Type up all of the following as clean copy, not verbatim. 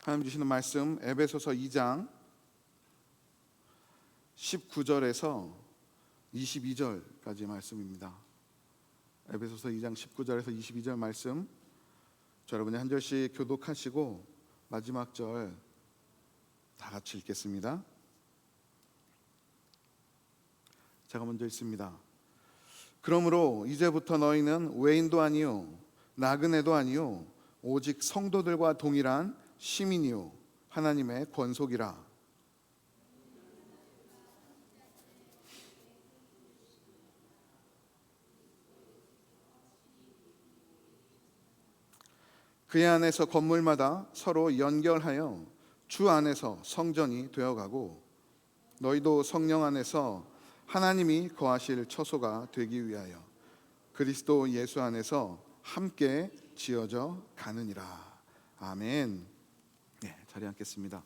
하나님 주시는 말씀 에베소서 2장 19절에서 22절까지 말씀입니다. 에베소서 2장 19절에서 22절 말씀, 저 여러분이 한 절씩 교독하시고 마지막 절 다 같이 읽겠습니다. 제가 먼저 읽습니다. 그러므로 이제부터 너희는 외인도 아니요 나그네도 아니요 오직 성도들과 동일한 시민이요 하나님의 권속이라. 그의 안에서 건물마다 서로 연결하여 주 안에서 성전이 되어가고 너희도 성령 안에서 하나님이 거하실 처소가 되기 위하여 그리스도 예수 안에서 함께 지어져 가느니라. 아멘. 네, 자리에 앉겠습니다.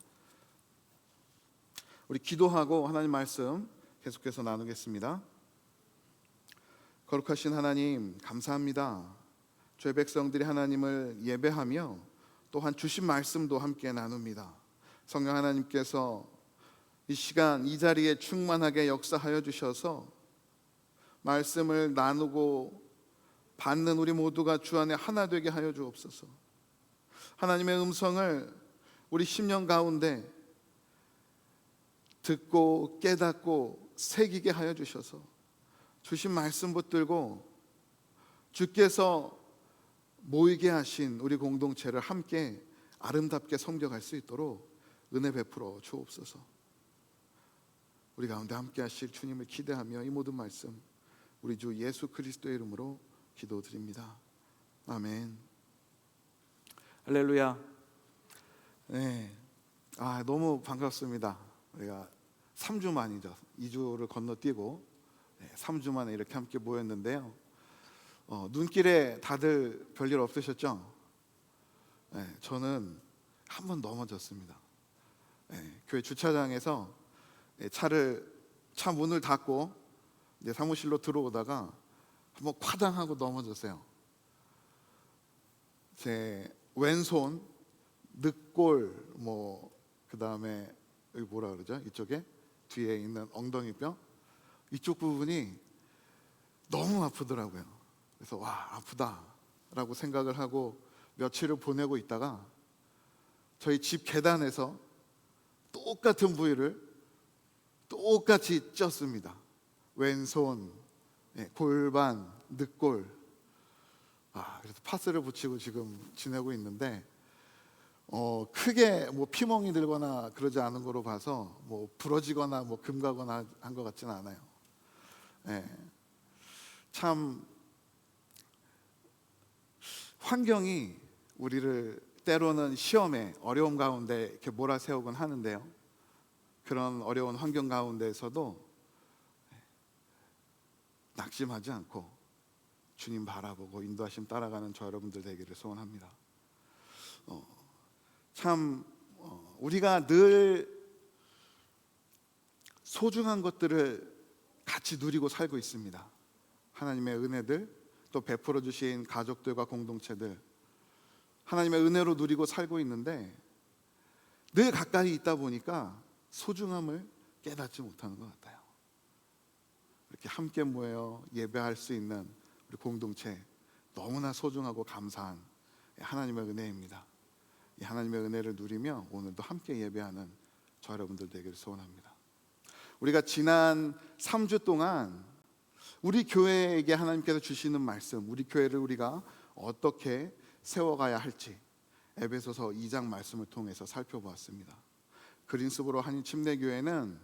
우리 기도하고 하나님 말씀 계속해서 나누겠습니다. 거룩하신 하나님, 감사합니다. 죄 백성들이 하나님을 예배하며 또한 주신 말씀도 함께 나눕니다. 성령 하나님께서 이 시간 이 자리에 충만하게 역사하여 주셔서 말씀을 나누고 받는 우리 모두가 주 안에 하나 되게 하여 주옵소서. 하나님의 음성을 우리 심령 가운데 듣고 깨닫고 새기게 하여 주셔서 주신 말씀 붙들고 주께서 모이게 하신 우리 공동체를 함께 아름답게 섬겨갈 수 있도록 은혜 베풀어 주옵소서. 우리 가운데 함께 하실 주님을 기대하며 이 모든 말씀 우리 주 예수 그리스도의 이름으로 기도드립니다. 아멘. 할렐루야. 네, 너무 반갑습니다. 우리가 3주 만이죠. 2주를 건너뛰고 3주 만에 이렇게 함께 모였는데요. 눈길에 다들 별일 없으셨죠? 저는 한 번 넘어졌습니다. 교회 주차장에서 차 문을 닫고 이제 사무실로 들어오다가 한번 콰당하고 넘어졌어요. 제 왼손 늑골 그다음에 여기 뭐라 그러죠? 이쪽에 뒤에 있는 엉덩이뼈 이쪽 부분이 너무 아프더라고요. 그래서 와, 아프다라고 생각을 하고 며칠을 보내고 있다가 저희 집 계단에서 똑같은 부위를 똑같이 쪘습니다. 왼손, 골반, 늑골. 그래서 파스를 붙이고 지금 지내고 있는데 크게 피멍이 들거나 그러지 않은 거로 봐서 부러지거나 금가거나 한 것 같지는 않아요. 참 환경이 우리를 때로는 시험에 어려움 가운데 이렇게 몰아세우곤 하는데요. 그런 어려운 환경 가운데에서도 낙심하지 않고 주님 바라보고 인도하심 따라가는 저 여러분들 되기를 소원합니다. 우리가 늘 소중한 것들을 같이 누리고 살고 있습니다. 하나님의 은혜들, 또 베풀어 주신 가족들과 공동체들, 하나님의 은혜로 누리고 살고 있는데 늘 가까이 있다 보니까 소중함을 깨닫지 못하는 것 같아요. 이렇게 함께 모여 예배할 수 있는 우리 공동체, 너무나 소중하고 감사한 하나님의 은혜입니다. 이 하나님의 은혜를 누리며 오늘도 함께 예배하는 저 여러분들 되기를 소원합니다. 우리가 지난 3주 동안 우리 교회에게 하나님께서 주시는 말씀, 우리 교회를 우리가 어떻게 세워가야 할지 에베소서 2장 말씀을 통해서 살펴보았습니다. 그린스보로 한인 침례교회는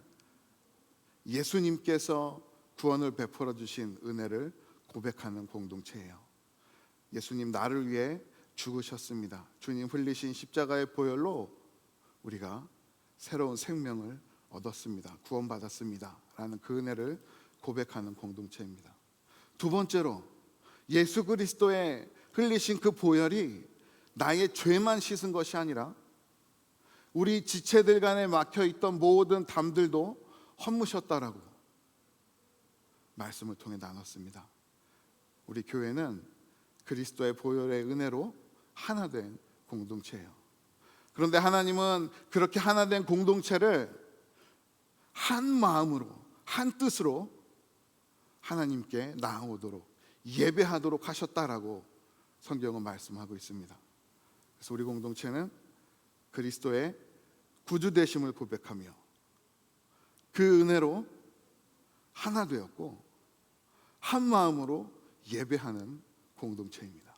예수님께서 구원을 베풀어 주신 은혜를 고백하는 공동체예요. 예수님 나를 위해 죽으셨습니다. 주님 흘리신 십자가의 보혈로 우리가 새로운 생명을 얻었습니다. 구원받았습니다. 라는 그 은혜를 고백하는 공동체입니다. 두 번째로 예수 그리스도의 흘리신 그 보혈이 나의 죄만 씻은 것이 아니라 우리 지체들 간에 막혀있던 모든 담들도 헛무셨다라고 말씀을 통해 나눴습니다. 우리 교회는 그리스도의 보혈의 은혜로 하나 된 공동체예요. 그런데 하나님은 그렇게 하나 된 공동체를 한 마음으로, 한 뜻으로 하나님께 나아오도록, 예배하도록 하셨다라고 성경은 말씀하고 있습니다. 그래서 우리 공동체는 그리스도의 구주 되심을 고백하며 그 은혜로 하나 되었고 한 마음으로 예배하는 공동체입니다.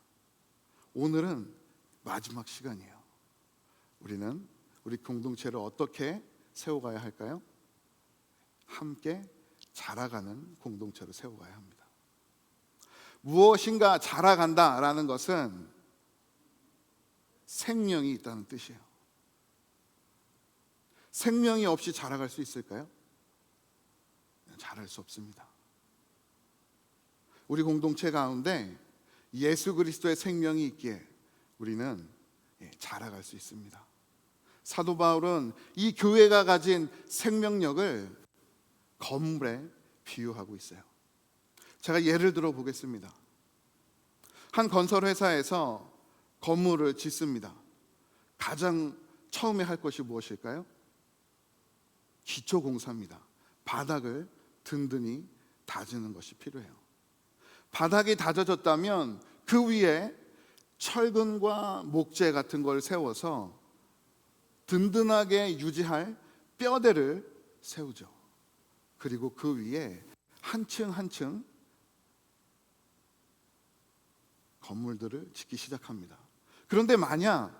오늘은 마지막 시간이에요. 우리는 우리 공동체를 어떻게 세워가야 할까요? 함께 자라가는 공동체로 세워가야 합니다. 무엇인가 자라간다라는 것은 생명이 있다는 뜻이에요. 생명이 없이 자라갈 수 있을까요? 자랄 수 없습니다. 우리 공동체 가운데 예수 그리스도의 생명이 있기에 우리는 자라갈 수 있습니다. 사도 바울은 이 교회가 가진 생명력을 건물에 비유하고 있어요. 제가 예를 들어 보겠습니다. 한 건설 회사에서 건물을 짓습니다. 가장 처음에 할 것이 무엇일까요? 기초 공사입니다. 바닥을 든든히 다지는 것이 필요해요. 바닥이 다져졌다면 그 위에 철근과 목재 같은 걸 세워서 든든하게 유지할 뼈대를 세우죠. 그리고 그 위에 한 층 한 층 건물들을 짓기 시작합니다. 그런데 만약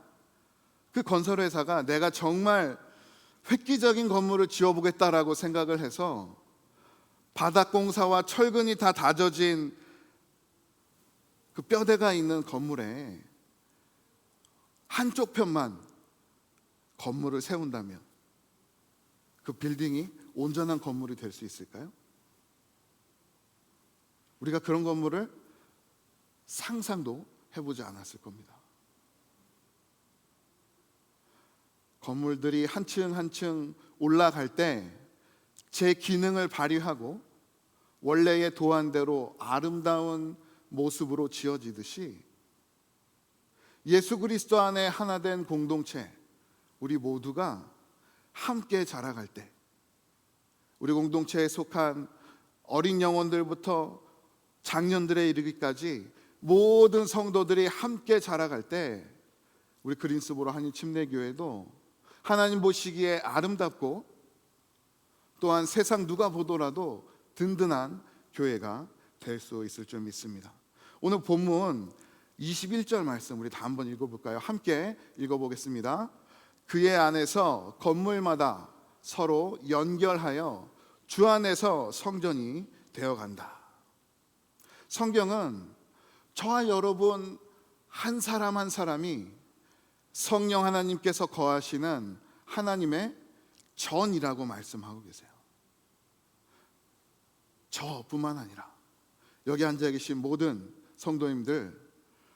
그 건설회사가 내가 정말 획기적인 건물을 지어보겠다라고 생각을 해서 바닥 공사와 철근이 다 다져진 그 뼈대가 있는 건물에 한쪽 편만 건물을 세운다면 그 빌딩이 온전한 건물이 될 수 있을까요? 우리가 그런 건물을 상상도 해보지 않았을 겁니다. 건물들이 한 층 한 층 올라갈 때 제 기능을 발휘하고 원래의 도안대로 아름다운 모습으로 지어지듯이 예수 그리스도 안에 하나 된 공동체, 우리 모두가 함께 자라갈 때, 우리 공동체에 속한 어린 영혼들부터 장년들에 이르기까지 모든 성도들이 함께 자라갈 때 우리 그린스보로 한인 침례교회도 하나님 보시기에 아름답고 또한 세상 누가 보더라도 든든한 교회가 될 수 있을 줄 믿습니다. 오늘 본문 21절 말씀 우리 다 한번 읽어볼까요? 함께 읽어보겠습니다. 그의 안에서 건물마다 서로 연결하여 주 안에서 성전이 되어간다. 성경은 저와 여러분 한 사람 한 사람이 성령 하나님께서 거하시는 하나님의 전이라고 말씀하고 계세요. 저뿐만 아니라 여기 앉아 계신 모든 성도님들,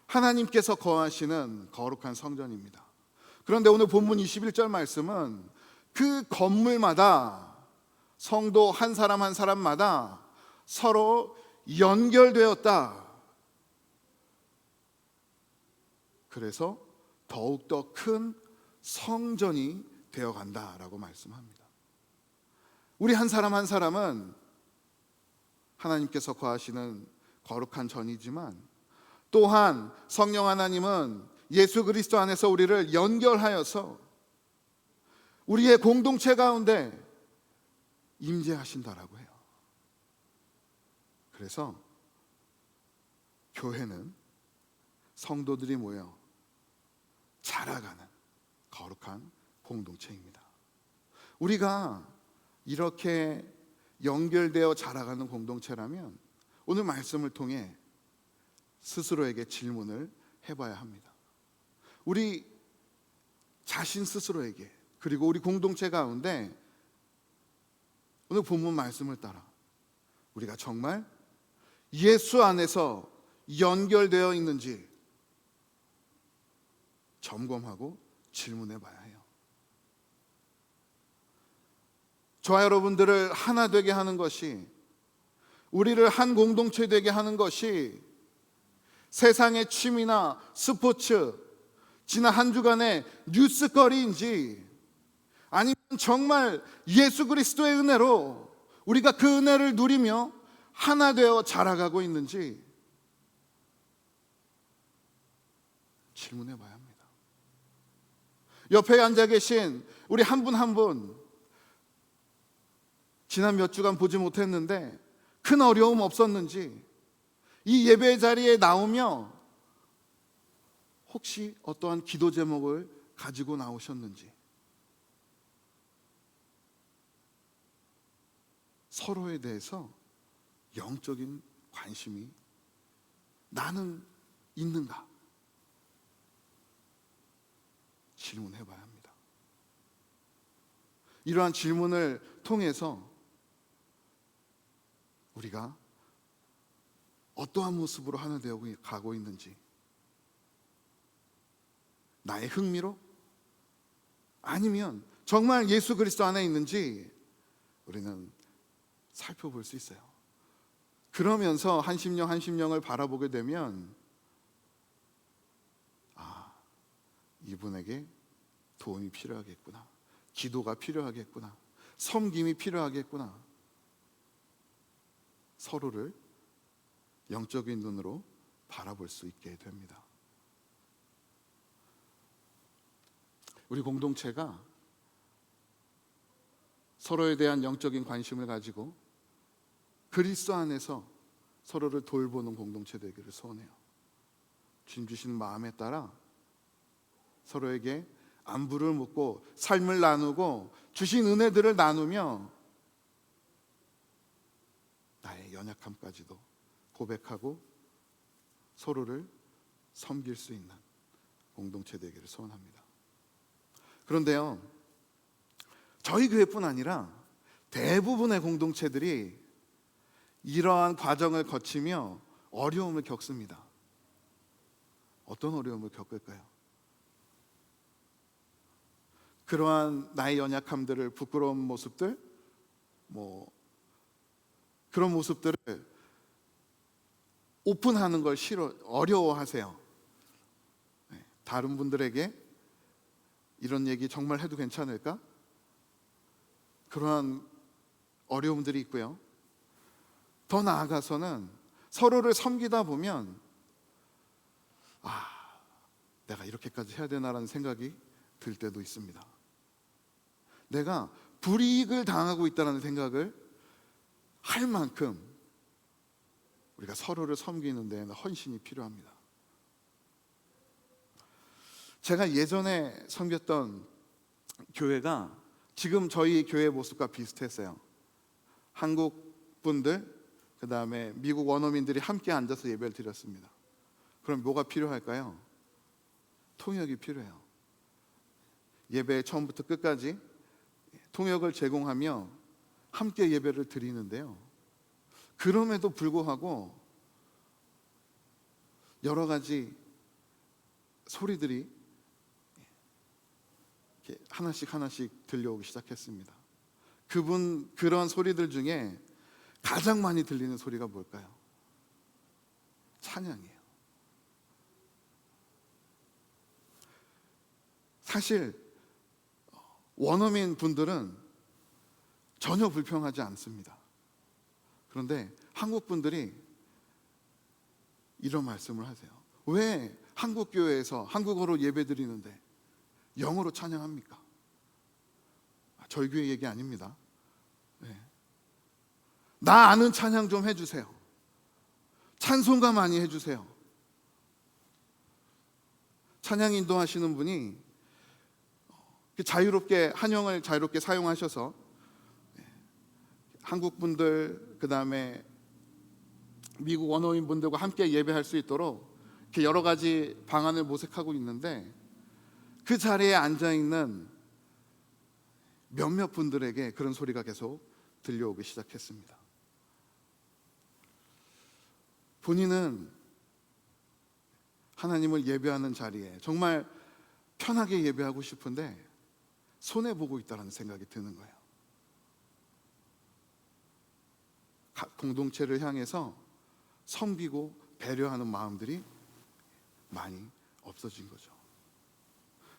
하나님께서 거하시는 거룩한 성전입니다. 그런데 오늘 본문 21절 말씀은 그 건물마다 성도 한 사람 한 사람마다 서로 연결되었다. 그래서 더욱더 큰 성전이 되어간다라고 말씀합니다. 우리 한 사람 한 사람은 하나님께서 거하시는 거룩한 전이지만 또한 성령 하나님은 예수 그리스도 안에서 우리를 연결하여서 우리의 공동체 가운데 임재하신다라고 해요. 그래서 교회는 성도들이 모여 자라가는 거룩한 공동체입니다. 우리가 이렇게 연결되어 자라가는 공동체라면 오늘 말씀을 통해 스스로에게 질문을 해봐야 합니다. 우리 자신 스스로에게, 그리고 우리 공동체 가운데 오늘 본문 말씀을 따라 우리가 정말 예수 안에서 연결되어 있는지 점검하고 질문해 봐야 해요. 저와 여러분들을 하나 되게 하는 것이, 우리를 한 공동체 되게 하는 것이 세상의 취미나 스포츠, 지난 한 주간의 뉴스거리인지, 아니면 정말 예수 그리스도의 은혜로 우리가 그 은혜를 누리며 하나 되어 자라가고 있는지 질문해 봐야 합니다. 옆에 앉아 계신 우리 한 분 한 분, 지난 몇 주간 보지 못했는데 큰 어려움 없었는지, 이 예배 자리에 나오며 혹시 어떠한 기도 제목을 가지고 나오셨는지, 서로에 대해서 영적인 관심이 나는 있는가 질문해 봐야 합니다. 이러한 질문을 통해서 우리가 어떠한 모습으로 하나 되어 가고 있는지, 나의 흥미로, 아니면 정말 예수 그리스도 안에 있는지 우리는 살펴볼 수 있어요. 그러면서 한 심령 한 심령을 바라보게 되면, 이분에게 도움이 필요하겠구나, 기도가 필요하겠구나, 섬김이 필요하겠구나, 서로를 영적인 눈으로 바라볼 수 있게 됩니다. 우리 공동체가 서로에 대한 영적인 관심을 가지고 그리스도 안에서 서로를 돌보는 공동체 되기를 소원해요. 주님 주시는 마음에 따라 서로에게 안부를 묻고 삶을 나누고 주신 은혜들을 나누며 나의 연약함까지도 고백하고 서로를 섬길 수 있는 공동체 되기를 소원합니다. 그런데요, 저희 교회뿐 아니라 대부분의 공동체들이 이러한 과정을 거치며 어려움을 겪습니다. 어떤 어려움을 겪을까요? 그러한 나의 연약함들을, 부끄러운 모습들, 그런 모습들을 오픈하는 걸 어려워하세요. 다른 분들에게 이런 얘기 정말 해도 괜찮을까? 그러한 어려움들이 있고요. 더 나아가서는 서로를 섬기다 보면 내가 이렇게까지 해야 되나라는 생각이 들 때도 있습니다. 내가 불이익을 당하고 있다는 생각을 할 만큼 우리가 서로를 섬기는 데에는 헌신이 필요합니다. 제가 예전에 섬겼던 교회가 지금 저희 교회 모습과 비슷했어요. 한국 분들, 그 다음에 미국 원어민들이 함께 앉아서 예배를 드렸습니다. 그럼 뭐가 필요할까요? 통역이 필요해요. 예배 처음부터 끝까지 통역을 제공하며 함께 예배를 드리는데요, 그럼에도 불구하고 여러 가지 소리들이 이렇게 하나씩 들려오기 시작했습니다. 그런 소리들 중에 가장 많이 들리는 소리가 뭘까요? 찬양이에요. 사실 원어민 분들은 전혀 불평하지 않습니다. 그런데 한국 분들이 이런 말씀을 하세요. 왜 한국 교회에서 한국어로 예배드리는데 영어로 찬양합니까? 저희 교회 얘기 아닙니다. 나 아는 찬양 좀 해주세요. 찬송가 많이 해주세요. 찬양 인도하시는 분이 자유롭게, 한영을 자유롭게 사용하셔서 한국 분들, 그 다음에 미국 원어민 분들과 함께 예배할 수 있도록 이렇게 여러 가지 방안을 모색하고 있는데, 그 자리에 앉아 있는 몇몇 분들에게 그런 소리가 계속 들려오기 시작했습니다. 본인은 하나님을 예배하는 자리에 정말 편하게 예배하고 싶은데 손해보고 있다는 생각이 드는 거예요. 공동체를 향해서 섬기고 배려하는 마음들이 많이 없어진 거죠.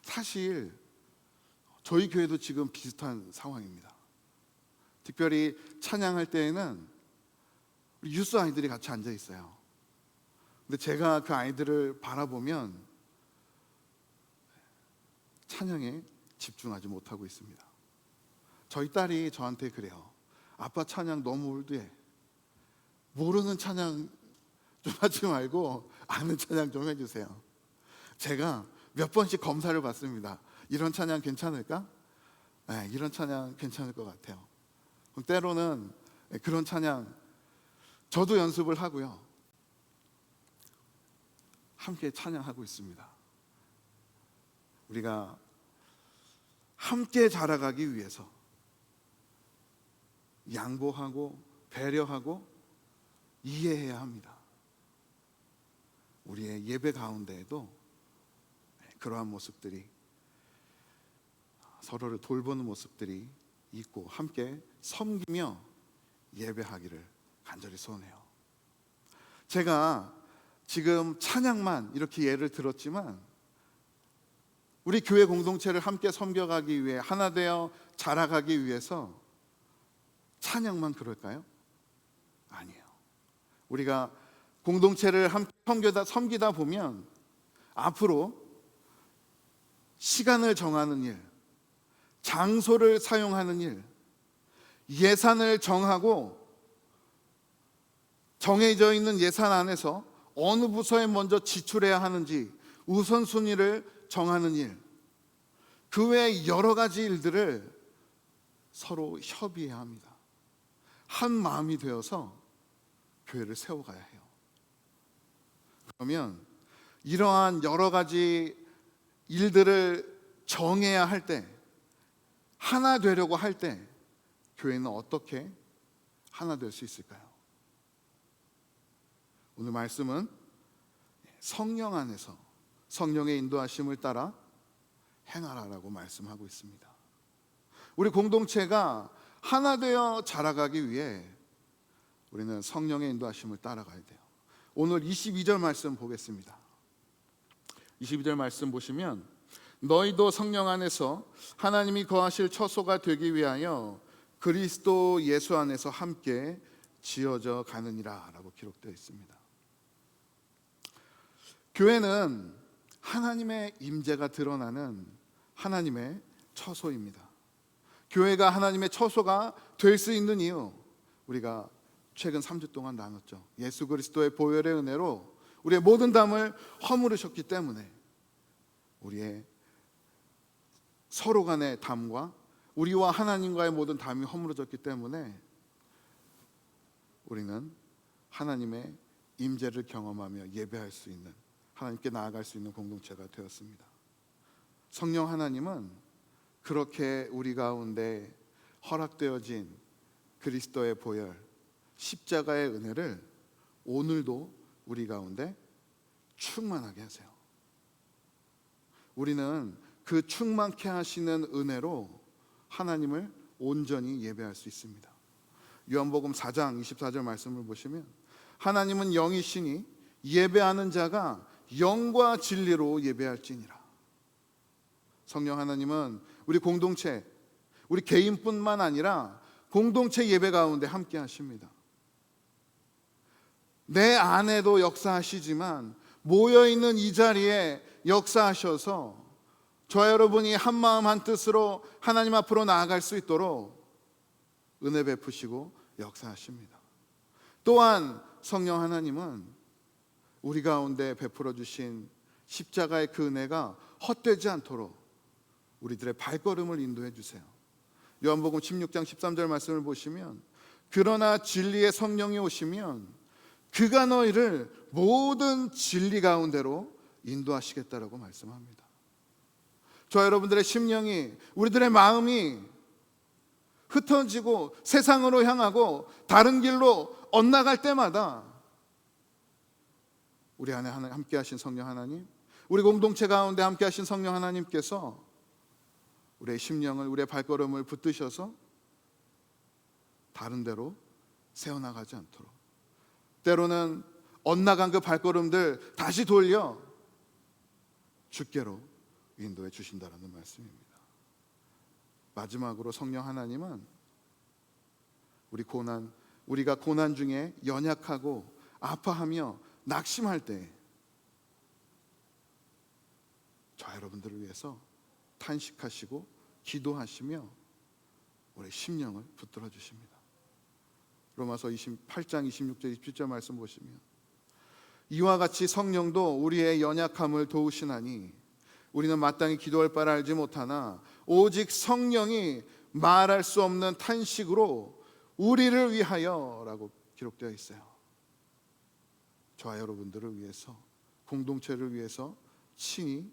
사실 저희 교회도 지금 비슷한 상황입니다. 특별히 찬양할 때에는 우리 유스 아이들이 같이 앉아 있어요. 근데 제가 그 아이들을 바라보면 찬양에 집중하지 못하고 있습니다. 저희 딸이 저한테 그래요. 아빠 찬양 너무 올드해. 모르는 찬양 좀 하지 말고 아는 찬양 좀 해주세요. 제가 몇 번씩 검사를 받습니다. 이런 찬양 괜찮을까? 네, 이런 찬양 괜찮을 것 같아요. 그럼 때로는 그런 찬양 저도 연습을 하고요. 함께 찬양하고 있습니다. 우리가 함께 자라가기 위해서 양보하고 배려하고 이해해야 합니다. 우리의 예배 가운데에도 그러한 모습들이, 서로를 돌보는 모습들이 있고 함께 섬기며 예배하기를 간절히 소원해요. 제가 지금 찬양만 이렇게 예를 들었지만 우리 교회 공동체를 함께 섬겨가기 위해 하나 되어 자라가기 위해서 찬양만 그럴까요? 아니에요. 우리가 공동체를 함께 섬기다 보면 앞으로 시간을 정하는 일, 장소를 사용하는 일, 예산을 정하고 정해져 있는 예산 안에서 어느 부서에 먼저 지출해야 하는지 우선순위를 정하는 일, 그 외에 여러 가지 일들을 서로 협의해야 합니다. 한 마음이 되어서 교회를 세워가야 해요. 그러면 이러한 여러 가지 일들을 정해야 할 때, 하나 되려고 할 때 교회는 어떻게 하나 될 수 있을까요? 오늘 말씀은 성령 안에서 성령의 인도하심을 따라 행하라라고 말씀하고 있습니다. 우리 공동체가 하나 되어 자라가기 위해 우리는 성령의 인도하심을 따라가야 돼요. 오늘 22절 말씀 보겠습니다. 22절 말씀 보시면 너희도 성령 안에서 하나님이 거하실 처소가 되기 위하여 그리스도 예수 안에서 함께 지어져 가느니라 라고 기록되어 있습니다. 교회는 하나님의 임재가 드러나는 하나님의 처소입니다. 교회가 하나님의 처소가 될 수 있는 이유, 우리가 최근 3주 동안 나눴죠. 예수 그리스도의 보혈의 은혜로 우리의 모든 담을 허물으셨기 때문에 우리의 서로 간의 담과 우리와 하나님과의 모든 담이 허물어졌기 때문에 우리는 하나님의 임재를 경험하며 예배할 수 있는, 하나님께 나아갈 수 있는 공동체가 되었습니다. 성령 하나님은 그렇게 우리 가운데 허락되어진 그리스도의 보혈, 십자가의 은혜를 오늘도 우리 가운데 충만하게 하세요. 우리는 그 충만케 하시는 은혜로 하나님을 온전히 예배할 수 있습니다. 요한복음 4장 24절 말씀을 보시면 하나님은 영이시니 예배하는 자가 영과 진리로 예배할지니라. 성령 하나님은 우리 공동체, 우리 개인뿐만 아니라 공동체 예배 가운데 함께 하십니다. 내 안에도 역사하시지만 모여있는 이 자리에 역사하셔서 저와 여러분이 한 마음 한 뜻으로 하나님 앞으로 나아갈 수 있도록 은혜 베푸시고 역사하십니다. 또한 성령 하나님은 우리 가운데 베풀어 주신 십자가의 그 은혜가 헛되지 않도록 우리들의 발걸음을 인도해 주세요. 요한복음 16장 13절 말씀을 보시면 그러나 진리의 성령이 오시면 그가 너희를 모든 진리 가운데로 인도하시겠다라고 말씀합니다. 저와 여러분들의 심령이, 우리들의 마음이 흩어지고 세상으로 향하고 다른 길로 엇나갈 때마다 우리 안에 함께 하신 성령 하나님, 우리 공동체 가운데 함께 하신 성령 하나님께서 우리의 심령을, 우리의 발걸음을 붙드셔서 다른 데로 세워나가지 않도록, 때로는 엇나간 그 발걸음들 다시 돌려 주께로 인도해 주신다라는 말씀입니다. 마지막으로 성령 하나님은 우리가 고난 중에 연약하고 아파하며 낙심할 때 저와 여러분들을 위해서 탄식하시고 기도하시며 우리 심령을 붙들어 주십니다. 로마서 28장 26절 27절 말씀 보시면 이와 같이 성령도 우리의 연약함을 도우시나니 우리는 마땅히 기도할 바를 알지 못하나 오직 성령이 말할 수 없는 탄식으로 우리를 위하여라고 기록되어 있어요. 저와 여러분들을 위해서, 공동체를 위해서 친히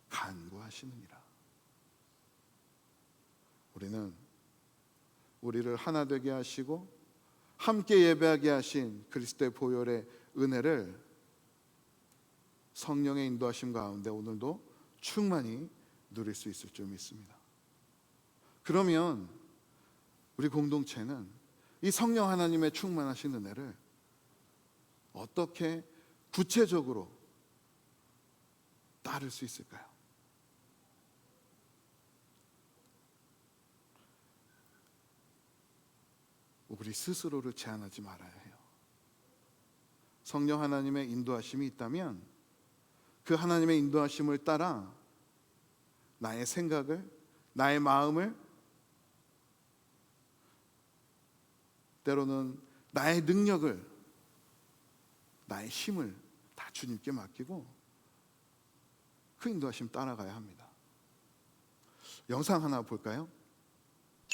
간구하시느니라. 우리는 우리를 하나 되게 하시고 함께 예배하게 하신 그리스도의 보혈의 은혜를 성령의 인도하심 가운데 오늘도 충만히 누릴 수 있을 줄 믿습니다. 그러면 우리 공동체는 이 성령 하나님의 충만하신 은혜를 어떻게 구체적으로 따를 수 있을까요? 우리 스스로를 제한하지 말아야 해요. 성령 하나님의 인도하심이 있다면 그 하나님의 인도하심을 따라 나의 생각을, 나의 마음을, 때로는 나의 능력을, 나의 힘을 다 주님께 맡기고 그 인도하심 따라가야 합니다. 영상 하나 볼까요?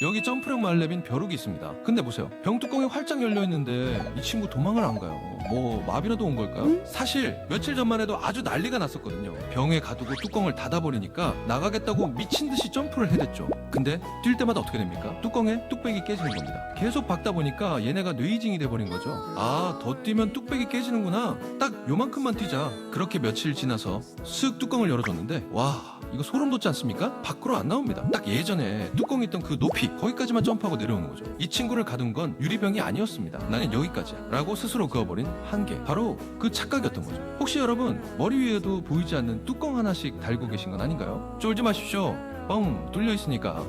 여기 점프력 말렙인 벼룩이 있습니다. 근데 보세요. 병뚜껑이 활짝 열려있는데 이 친구 도망을 안 가요. 뭐 마비라도 온 걸까요? 사실 며칠 전만 해도 아주 난리가 났었거든요. 병에 가두고 뚜껑을 닫아버리니까 나가겠다고 미친듯이 점프를 해댔죠. 근데 뛸 때마다 어떻게 됩니까? 뚜껑에 뚝배기 깨지는 겁니다. 계속 박다 보니까 얘네가 뇌이징이 돼버린 거죠. 아, 더 뛰면 뚝배기 깨지는구나. 딱 요만큼만 뛰자. 그렇게 며칠 지나서 쓱 뚜껑을 열어줬는데 와, 이거 소름 돋지 않습니까? 밖으로 안 나옵니다. 딱 예전에 뚜껑 있던 그 높이 거기까지만 점프하고 내려오는 거죠. 이 친구를 가둔 건 유리병이 아니었습니다. 나는 여기까지야 라고 스스로 그어버린 한계, 바로 그 착각이었던 거죠. 혹시 여러분 머리 위에도 보이지 않는 뚜껑 하나씩 달고 계신 건 아닌가요? 쫄지 마십시오. 뻥 뚫려 있으니까.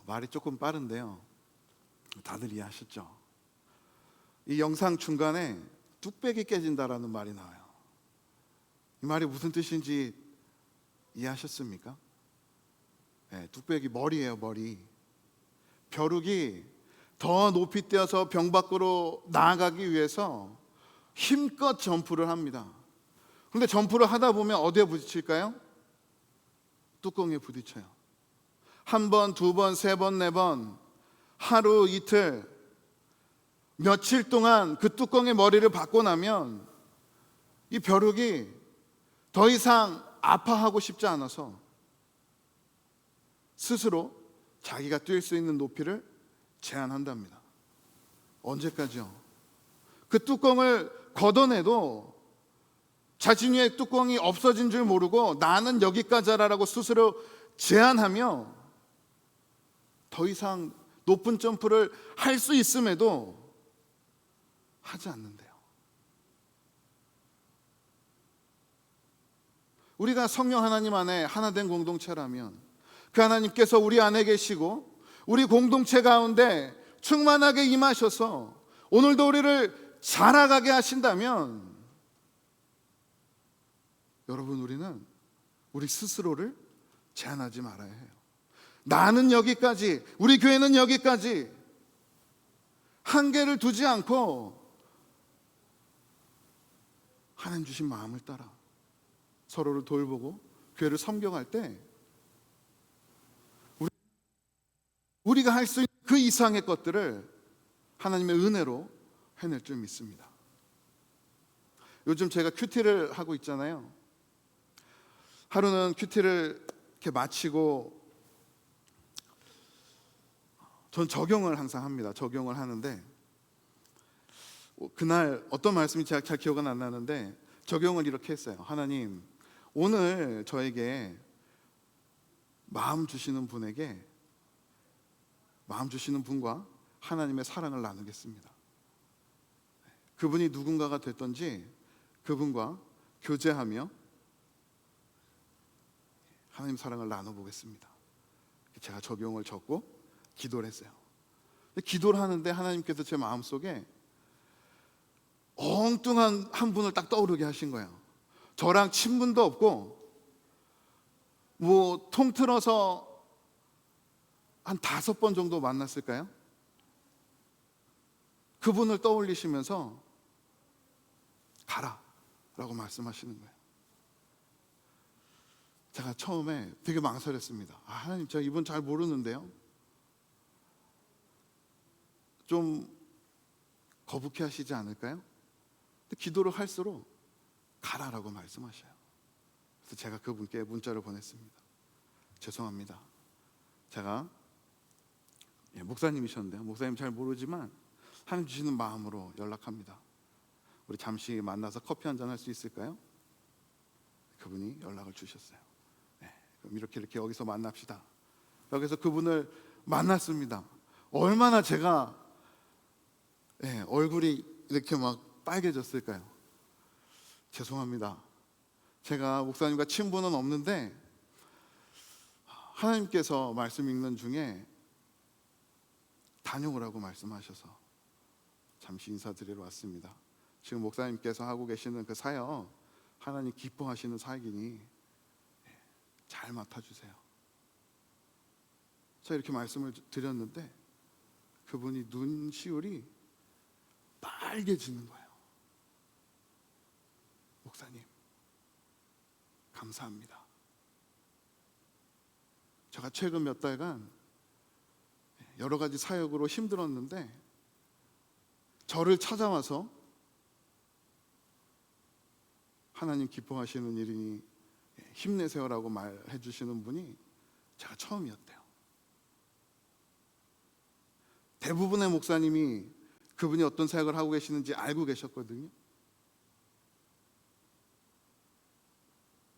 말이 조금 빠른데요, 다들 이해하셨죠? 이 영상 중간에 뚝배기 깨진다라는 말이 나와요. 이 말이 무슨 뜻인지 이해하셨습니까? 네, 뚝배기 머리예요, 머리. 벼룩이 더 높이 뛰어서 병 밖으로 나아가기 위해서 힘껏 점프를 합니다. 그런데 점프를 하다 보면 어디에 부딪힐까요? 뚜껑에 부딪혀요. 한 번, 두 번, 세 번, 네 번, 하루, 이틀, 며칠 동안 그 뚜껑에 머리를 박고 나면 이 벼룩이 더 이상 아파하고 싶지 않아서 스스로 자기가 뛸 수 있는 높이를 제한한답니다. 언제까지요? 그 뚜껑을 걷어내도 자신 위에 뚜껑이 없어진 줄 모르고 나는 여기까지라고 스스로 제한하며 더 이상 높은 점프를 할 수 있음에도 하지 않는데요. 우리가 성령 하나님 안에 하나 된 공동체라면 그 하나님께서 우리 안에 계시고 우리 공동체 가운데 충만하게 임하셔서 오늘도 우리를 자라가게 하신다면, 여러분, 우리는 우리 스스로를 제한하지 말아야 해요. 나는 여기까지, 우리 교회는 여기까지, 한계를 두지 않고 하나님 주신 마음을 따라 서로를 돌보고 교회를 섬겨갈 때 우리가 할 수 있는 그 이상의 것들을 하나님의 은혜로 해낼 줄 믿습니다. 요즘 제가 큐티를 하고 있잖아요. 하루는 큐티를 이렇게 마치고 전 적용을 항상 합니다. 적용을 하는데 그날 어떤 말씀이 잘 기억은 안 나는데 적용을 이렇게 했어요. 하나님, 오늘 저에게 마음 주시는 분과 하나님의 사랑을 나누겠습니다. 그분이 누군가가 됐든지 그분과 교제하며 하나님 사랑을 나눠보겠습니다. 제가 적용을 적고 기도를 했어요. 기도를 하는데 하나님께서 제 마음속에 엉뚱한 한 분을 딱 떠오르게 하신 거예요. 저랑 친분도 없고 뭐 통틀어서 한 5번 정도 만났을까요? 그분을 떠올리시면서 가라 라고 말씀하시는 거예요. 제가 처음에 되게 망설였습니다. 하나님, 제가 이분 잘 모르는데요, 좀 거북해 하시지 않을까요? 근데 기도를 할수록 가라라고 말씀하셔요. 그래서 제가 그분께 문자를 보냈습니다. 죄송합니다. 제가 목사님이셨는데요, 목사님 잘 모르지만 하나님 주시는 마음으로 연락합니다. 우리 잠시 만나서 커피 한잔 할 수 있을까요? 그분이 연락을 주셨어요. 그럼 이렇게 여기서 만납시다. 여기서 그분을 만났습니다. 얼마나 제가 얼굴이 이렇게 막 빨개졌을까요? 죄송합니다. 제가 목사님과 친분은 없는데 하나님께서 말씀 읽는 중에 다녀오라고 말씀하셔서 잠시 인사드리러 왔습니다. 지금 목사님께서 하고 계시는 그 사역, 하나님 기뻐하시는 사역이니 잘 맡아주세요. 제가 이렇게 말씀을 드렸는데 그분이 눈시울이 빨개지는 거예요. 목사님, 감사합니다. 제가 최근 몇 달간 여러 가지 사역으로 힘들었는데 저를 찾아와서 하나님 기뻐하시는 일이니 힘내세요라고 말해 주시는 분이 제가 처음이었대요. 대부분의 목사님이 그분이 어떤 사역을 하고 계시는지 알고 계셨거든요.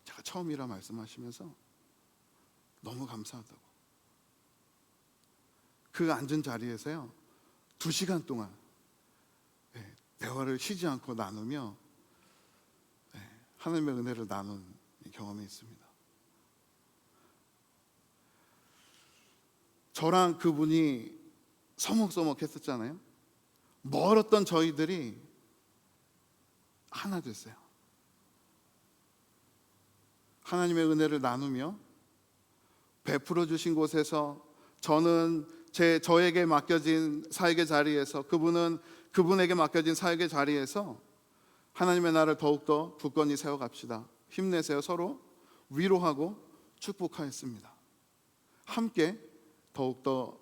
제가 처음이라 말씀하시면서 너무 감사하다고. 그 앉은 자리에서요 2시간 동안 대화를 쉬지 않고 나누며 하나님의 은혜를 나눈 경험이 있습니다. 저랑 그분이 서먹서먹했었잖아요. 멀었던 저희들이 하나 됐어요. 하나님의 은혜를 나누며 베풀어 주신 곳에서 저는 저에게 맡겨진 사역의 자리에서, 그분은 그분에게 맡겨진 사역의 자리에서 하나님의 나라를 더욱더 굳건히 세워갑시다. 힘내세요. 서로 위로하고 축복하였습니다. 함께 더욱더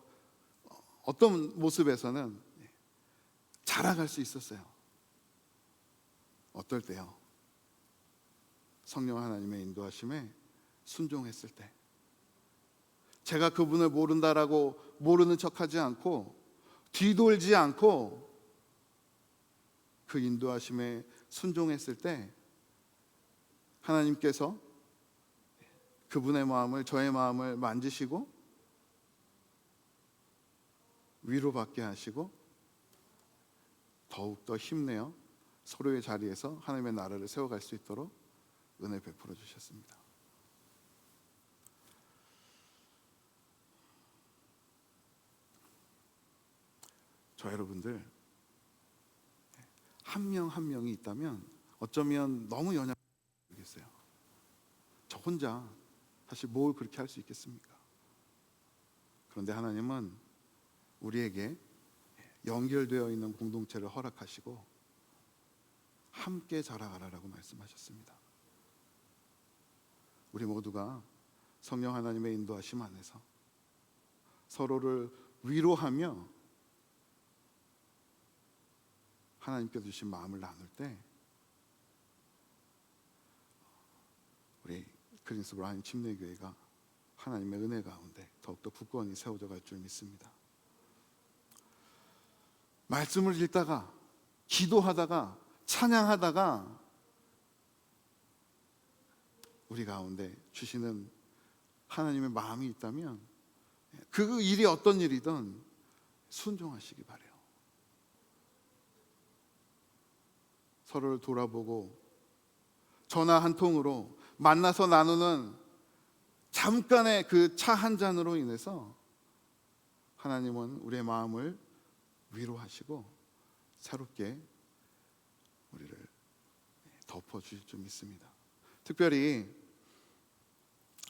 어떤 모습에서는 자라갈 수 있었어요. 어떨 때요? 성령 하나님의 인도하심에 순종했을 때. 제가 그분을 모른다라고 모르는 척하지 않고 뒤돌지 않고 그 인도하심에 순종했을 때 하나님께서 그분의 마음을, 저의 마음을 만지시고 위로받게 하시고 더욱더 힘내어 서로의 자리에서 하나님의 나라를 세워갈 수 있도록 은혜 베풀어 주셨습니다. 저 여러분들 한 명 한 명이 있다면 어쩌면 너무 모르겠어요. 저 혼자 사실 뭘 그렇게 할 수 있겠습니까? 그런데 하나님은 우리에게 연결되어 있는 공동체를 허락하시고 함께 자라가라라고 말씀하셨습니다. 우리 모두가 성령 하나님의 인도하심 안에서 서로를 위로하며 하나님께서 주신 마음을 나눌 때 우리 그린스보로 하나님 침례교회가 하나님의 은혜 가운데 더욱더 굳건히 세워져 갈 줄 믿습니다. 말씀을 읽다가 기도하다가 찬양하다가 우리 가운데 주시는 하나님의 마음이 있다면 그 일이 어떤 일이든 순종하시기 바래요. 서로를 돌아보고 전화 한 통으로, 만나서 나누는 잠깐의 그 차 한 잔으로 인해서 하나님은 우리의 마음을 위로하시고 새롭게 우리를 덮어주실 줄 믿습니다. 특별히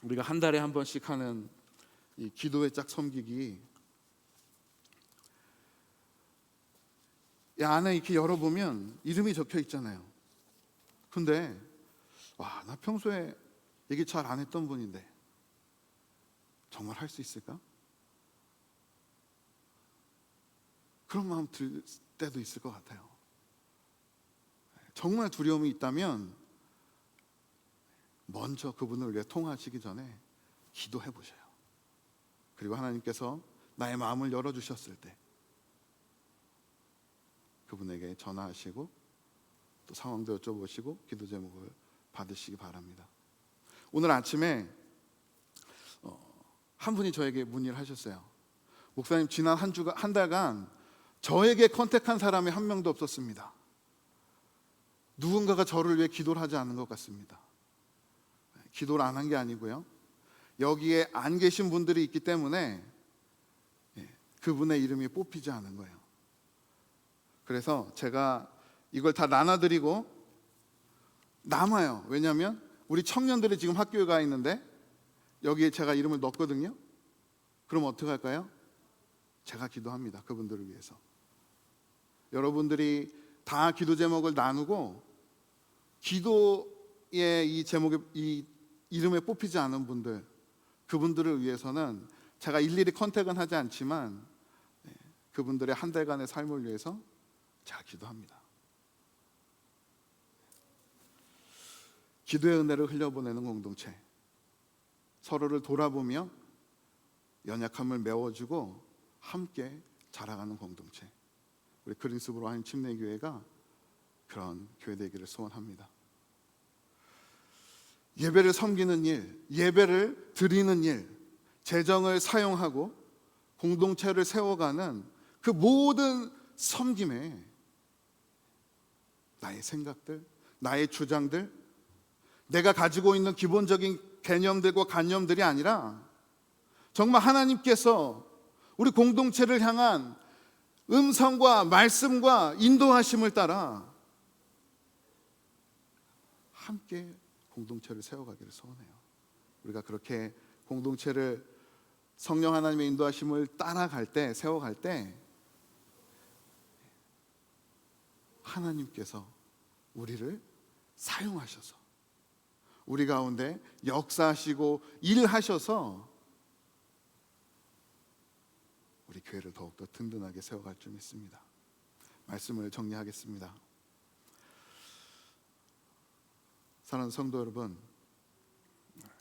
우리가 한 달에 한 번씩 하는 이 기도의 짝 섬기기, 이 안에 이렇게 열어보면 이름이 적혀 있잖아요. 근데 나 평소에 얘기 잘 안 했던 분인데 정말 할 수 있을까? 그런 마음 들 때도 있을 것 같아요. 정말 두려움이 있다면 먼저 그분을 위해 통화하시기 전에 기도해 보셔요. 그리고 하나님께서 나의 마음을 열어주셨을 때 그분에게 전화하시고 또 상황도 여쭤보시고 기도 제목을 받으시기 바랍니다. 오늘 아침에 한 분이 저에게 문의를 하셨어요. 목사님, 지난 한 달간 저에게 컨택한 사람이 한 명도 없었습니다. 누군가가 저를 위해 기도를 하지 않은 것 같습니다. 기도를 안 한 게 아니고요, 여기에 안 계신 분들이 있기 때문에 그분의 이름이 뽑히지 않은 거예요. 그래서 제가 이걸 다 나눠드리고 남아요. 왜냐하면 우리 청년들이 지금 학교에 가 있는데 여기에 제가 이름을 넣었거든요. 그럼 어떻게 할까요? 제가 기도합니다. 그분들을 위해서. 여러분들이 다 기도 제목을 나누고 기도의 이 제목에, 이 이름에 뽑히지 않은 분들, 그분들을 위해서는 제가 일일이 컨택은 하지 않지만 그분들의 한 달간의 삶을 위해서 제가 기도합니다. 기도의 은혜를 흘려보내는 공동체, 서로를 돌아보며 연약함을 메워주고 함께 자라가는 공동체, 우리 그린스브로 하나님 침례교회가 그런 교회 되기를 소원합니다. 예배를 섬기는 일, 예배를 드리는 일, 재정을 사용하고 공동체를 세워가는 그 모든 섬김에 나의 생각들, 나의 주장들, 내가 가지고 있는 기본적인 개념들과 관념들이 아니라 정말 하나님께서 우리 공동체를 향한 음성과 말씀과 인도하심을 따라 함께 공동체를 세워가기를 소원해요. 우리가 그렇게 공동체를 성령 하나님의 인도하심을 따라갈 때, 세워갈 때 하나님께서 우리를 사용하셔서 우리 가운데 역사하시고 일하셔서 우리 교회를 더욱더 든든하게 세워갈 줄 믿습니다. 말씀을 정리하겠습니다. 사랑하는 성도 여러분,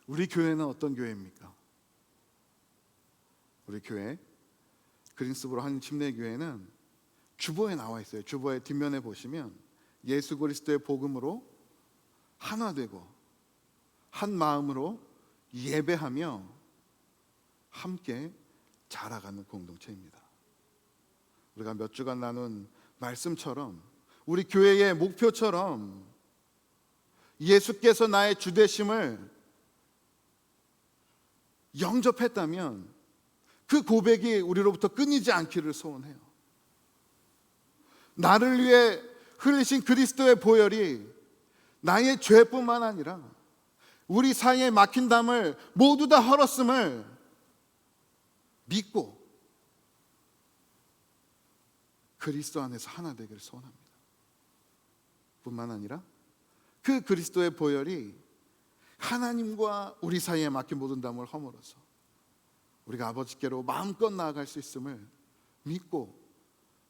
우리 교회는 어떤 교회입니까? 우리 교회 그린스브로 하나님 침례교회는 주보에 나와 있어요. 주보의 뒷면에 보시면 예수 그리스도의 복음으로 하나 되고 한 마음으로 예배하며 함께 자라가는 공동체입니다. 우리가 몇 주간 나눈 말씀처럼 우리 교회의 목표처럼 예수께서 나의 주되심을 영접했다면 그 고백이 우리로부터 끊이지 않기를 소원해요. 나를 위해 흘리신 그리스도의 보혈이 나의 죄뿐만 아니라 우리 사이에 막힌 담을 모두 다 헐었음을 믿고 그리스도 안에서 하나 되기를 소원합니다. 뿐만 아니라 그 그리스도의 보혈이 하나님과 우리 사이에 막힌 모든 담을 허물어서 우리가 아버지께로 마음껏 나아갈 수 있음을 믿고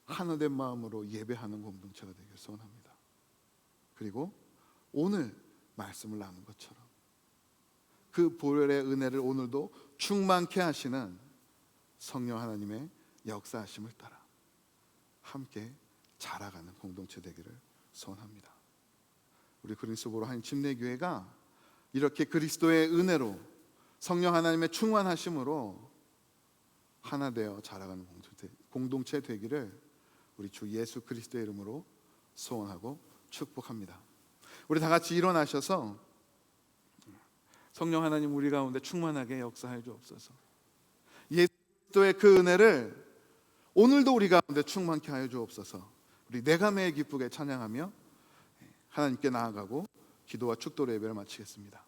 하나된 마음으로 예배하는 공동체가 되기를 소원합니다. 그리고 오늘 말씀을 나눈 것처럼 그 보혈의 은혜를 오늘도 충만케 하시는 성령 하나님의 역사하심을 따라 함께 자라가는 공동체 되기를 소원합니다. 우리 그린스브로 하나님 침례교회가 이렇게 그리스도의 은혜로 성령 하나님의 충만하심으로 하나 되어 자라가는 공동체 되기를 우리 주 예수 그리스도의 이름으로 소원하고 축복합니다. 우리 다 같이 일어나셔서 성령 하나님 우리 가운데 충만하게 역사해 주옵소서. 예수의 그 은혜를 오늘도 우리 가운데 충만케 하여 주옵소서. 우리 내가 매일 기쁘게 찬양하며 하나님께 나아가고 기도와 축도로 예배를 마치겠습니다.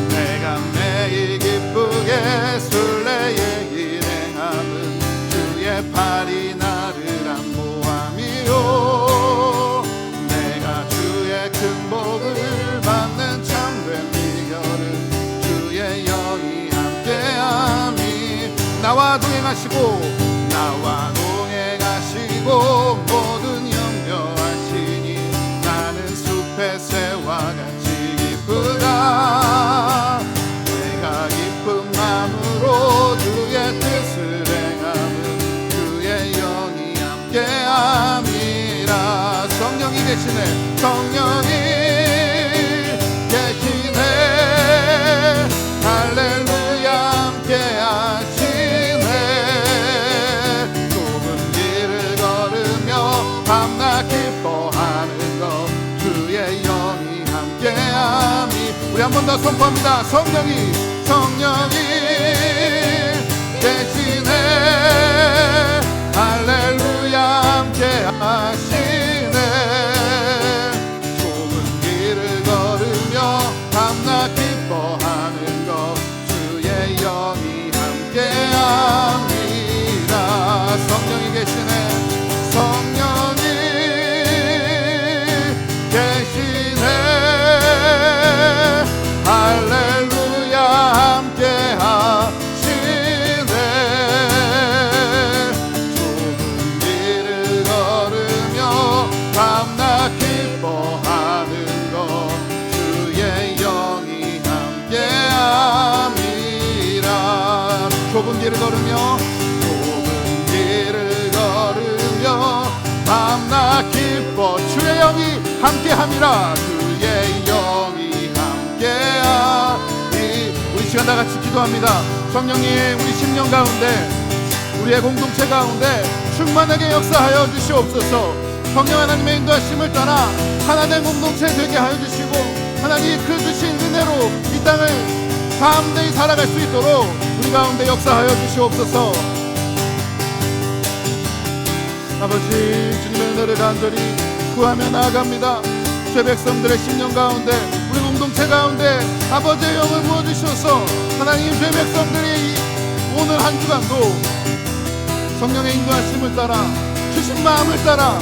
내가 매일 기쁘게 순례에 일행함은 주의 팔이 나를 안보함이요 내가 주의 큰 복을 받는 참된 비결은 주의 영이 함께함이 나와 동행하시고 모든 염려하시니 나는 숲의 새와 같이 기쁘다. 내가 기쁜 마음으로 주의 뜻을 행함은 주의 영이 함께함이라. 성령이 계시네. 성령이 계시네. 할렐루야 함께하시네. 좁은 길을 걸으며 밤낮 기뻐하는 것 주의 영이 함께함이. 우리 한 번 더 선포합니다. 성령이 계시네. 할렐루야 함께하시네. 좁은 길을 걸으며 밤낮 기뻐하는 것 주의 영이 함께함이라. 성령이 계시네. 성령이 계시네. 할렐루야 함께하시네. 좁은 길을 걸으며 밤낮 기뻐하는 것 주의 영이 함께함이라. 좁은 길을 걸으며 밤낮 기뻐 주의 영이 함께함이라. 주의 영이 함께하니. 우리 시간 다 같이 기도합니다. 성령님 우리 심령 가운데 우리의 공동체 가운데 충만하게 역사하여 주시옵소서. 성령 하나님의 인도하심을 따라 하나된 공동체 되게 하여 주시고 하나님 그 주신 은혜로 이 땅을 담대히 살아갈 수 있도록 우리 가운데 역사하여 주시옵소서. 아버지 주님의 은혜를 간절히 구하며 나아갑니다. 죄 백성들의 심령 가운데 우리 공동체 가운데 아버지의 영을 부어주셔서 하나님 죄 백성들이 오늘 한 주간도 성령의 인도하심을 따라 주신 마음을 따라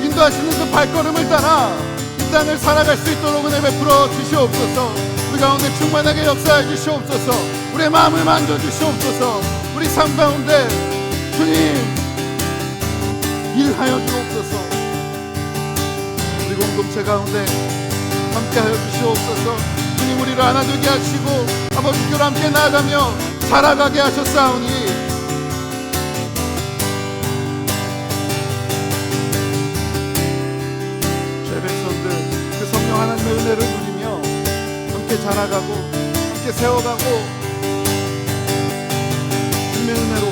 인도하시는 그 발걸음을 따라 이 땅을 살아갈 수 있도록 은혜 베풀어 주시옵소서. 우리 가운데 충만하게 역사해 주시옵소서. 우리의 마음을 만져 주시옵소서. 우리 삶 가운데 주님 일하여 주옵소서. 우리 공동체 가운데 함께하여 주시옵소서. 주님 우리를 하나 되게 하시고 아버지께로 함께 나아가며 살아가게 하셨사오니 죄 백성들 그 성령 하나님의 은혜를 누리며 함께 자라가고 함께 세워가고 주님의 은혜로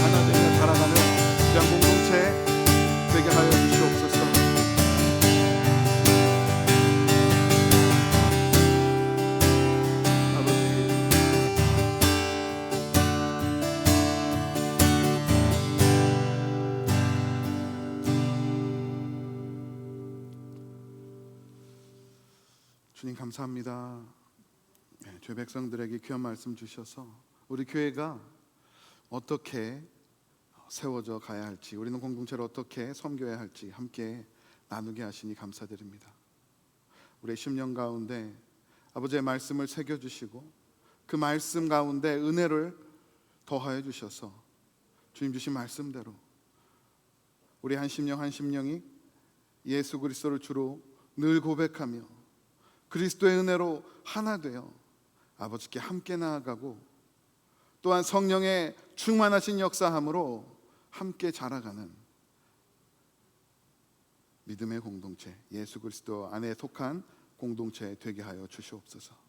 하나 되며 살아가는 공동체 되게 하여 주시옵소서. 아버지 주님 감사합니다. 죄 백성들에게 귀한 말씀 주셔서 우리 교회가 어떻게 세워져 가야 할지 우리는 공동체를 어떻게 섬겨야 할지 함께 나누게 하시니 감사드립니다. 우리의 심령 가운데 아버지의 말씀을 새겨주시고 그 말씀 가운데 은혜를 더하여 주셔서 주님 주신 말씀대로 우리 한 심령 한 심령이 예수 그리스도를 주로 늘 고백하며 그리스도의 은혜로 하나 되어 아버지께 함께 나아가고 또한 성령의 충만하신 역사함으로 함께 자라가는 믿음의 공동체, 예수 그리스도 안에 속한 공동체 되게 하여 주시옵소서.